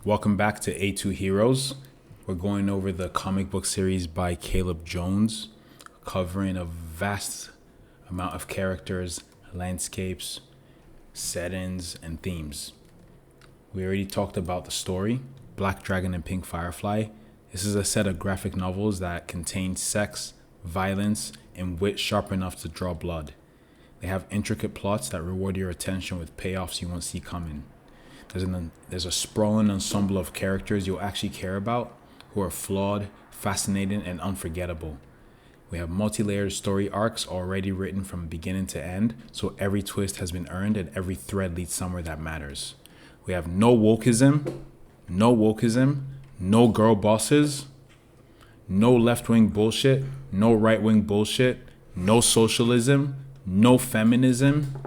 Welcome back to A2 Heroes. We're going over the comic book series by Caleb Jones, covering a vast amount of characters, landscapes, settings, and themes. We already talked about the story, Black Dragon and Pink Firefly. This is a set of graphic novels that contain sex, violence, and wit sharp enough to draw blood. They have intricate plots that reward your attention with payoffs you won't see coming. There's a sprawling ensemble of characters you'll actually care about, who are flawed, fascinating, and unforgettable. We have multi-layered story arcs already written from beginning to end, so every twist has been earned and every thread leads somewhere that matters. We have no wokeism, no girl bosses, no left-wing bullshit, no right-wing bullshit, no socialism, no feminism,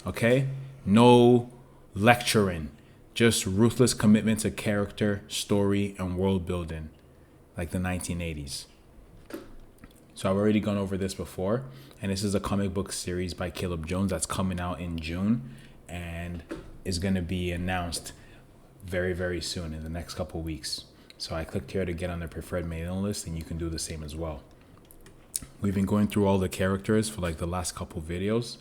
okay? No lecturing. Just ruthless commitment to character, story, and world building, like the 1980s. So I've already gone over this before, and this is a comic book series by Caleb Jones that's coming out in June and is going to be announced very, very soon in the next couple weeks. So I clicked here to get on the preferred mailing list, and you can do the same as well. We've been going through all the characters for like the last couple videos,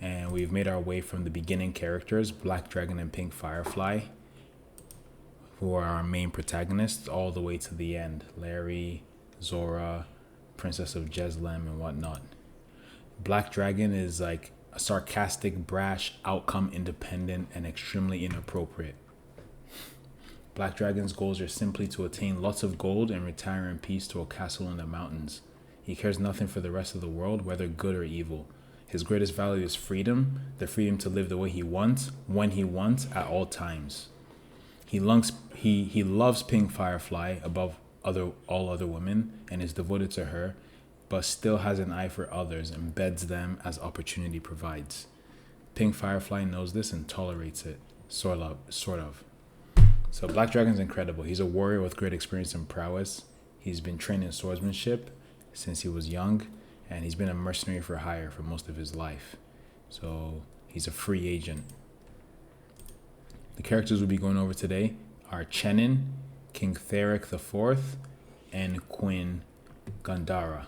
and we've made our way from the beginning characters, Black Dragon and Pink Firefly, who are our main protagonists, all the way to the end. Larry, Zora, Princess of Jeslem, and whatnot. Black Dragon is like a sarcastic, brash, outcome independent, and extremely inappropriate. Black Dragon's goals are simply to attain lots of gold and retire in peace to a castle in the mountains. He cares nothing for the rest of the world, whether good or evil. His greatest value is freedom, the freedom to live the way he wants, when he wants, at all times. He loves Pink Firefly above all other women and is devoted to her, but still has an eye for others and beds them as opportunity provides. Pink Firefly knows this and tolerates it, sort of. So Black Dragon's incredible. He's a warrior with great experience and prowess. He's been trained in swordsmanship since he was young, and he's been a mercenary for hire for most of his life. So he's a free agent. The characters we'll be going over today are Chenning, King Theric IV, and Queen Gwyndara.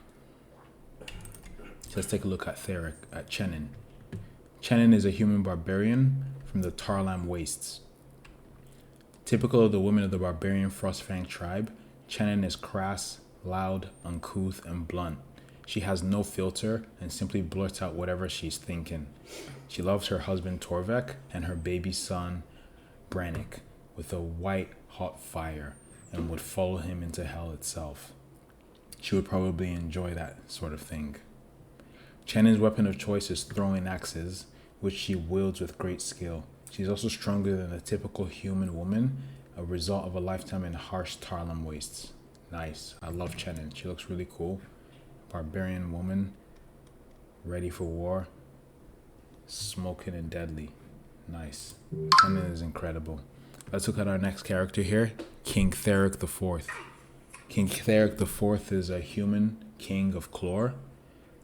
So let's take a look at Chenning. Chenning is a human barbarian from the Tarlam Wastes. Typical of the women of the barbarian Frostfang tribe, Chenning is crass, loud, uncouth, and blunt. She has no filter and simply blurts out whatever she's thinking. She loves her husband Torvek and her baby son Brannick with a white hot fire and would follow him into hell itself. She would probably enjoy that sort of thing. Chenning's weapon of choice is throwing axes, which she wields with great skill. She's also stronger than a typical human woman, a result of a lifetime in harsh Tarlam wastes. Nice. I love Chenning. She looks really cool. Barbarian woman, ready for war, smoking and deadly. Nice. Chenning is incredible. Let's look at our next character here, King Theric IV. King Theric IV is a human king of Clore,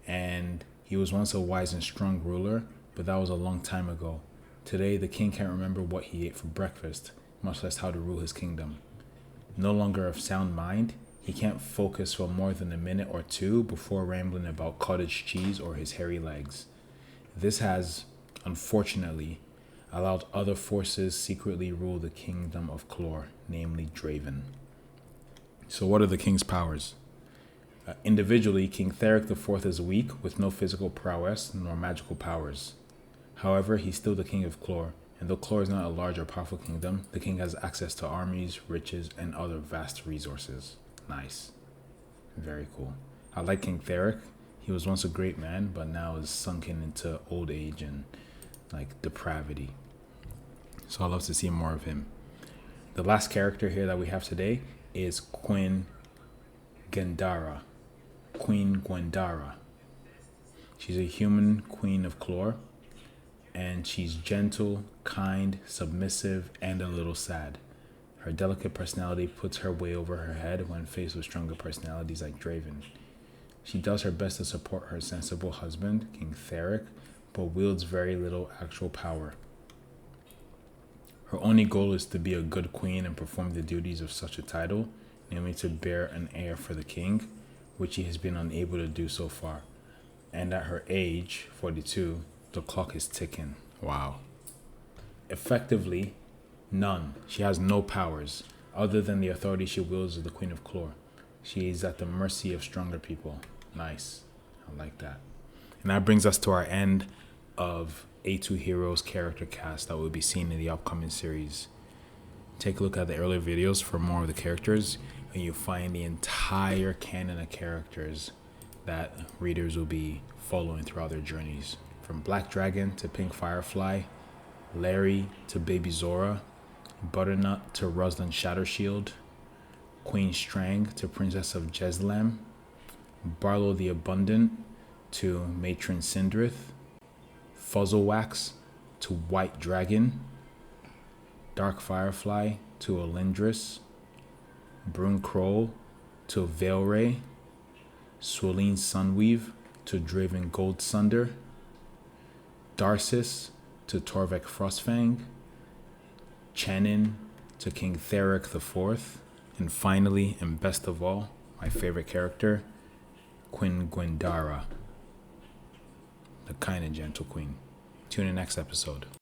and he was once a wise and strong ruler, but that was a long time ago. Today, the king can't remember what he ate for breakfast, much less how to rule his kingdom. No longer of sound mind, he can't focus for more than a minute or two before rambling about cottage cheese or his hairy legs. This has, unfortunately, allowed other forces secretly rule the kingdom of Clore, namely Draven. So what are the king's powers? Individually, King Theric IV is weak with no physical prowess nor magical powers. However, he's still the king of Clore, and though Clore is not a large or powerful kingdom, the king has access to armies, riches, and other vast resources. Nice. Very cool. I like King Theric. He was once a great man, but now is sunken into old age and like depravity. So I'd love to see more of him. The last character here that we have today is Queen Gwyndara. Queen Gwyndara. She's a human queen of Clore, and she's gentle, kind, submissive, and a little sad. Her delicate personality puts her way over her head when faced with stronger personalities like Draven. She does her best to support her sensible husband, King Theric, but wields very little actual power. Her only goal is to be a good queen and perform the duties of such a title, namely to bear an heir for the king, which she has been unable to do so far. And at her age, 42, the clock is ticking. Wow. Effectively, none. She has no powers, other than the authority she wields as the Queen of Clore. She is at the mercy of stronger people. Nice. I like that. And that brings us to our end of A2 Heroes character cast that we'll be seeing in the upcoming series. Take a look at the earlier videos for more of the characters, and you'll find the entire canon of characters that readers will be following throughout their journeys. From Black Dragon to Pink Firefly, Larry to Baby Zora, Butternut to Ruslan Shattershield, Queen Strang to Princess of Jeslam, Barlow the Abundant to Matron Sindrith, Fuzzlewax to White Dragon, Dark Firefly to Elendris, Brune Kroll to Veilray, Swilene Sunweave to Draven Goldsunder, Darcis to Torvek Frostfang, Chenning to King Theric IV, and finally, and best of all, my favorite character, Queen Gwyndara, the kind and gentle queen. Tune in next episode.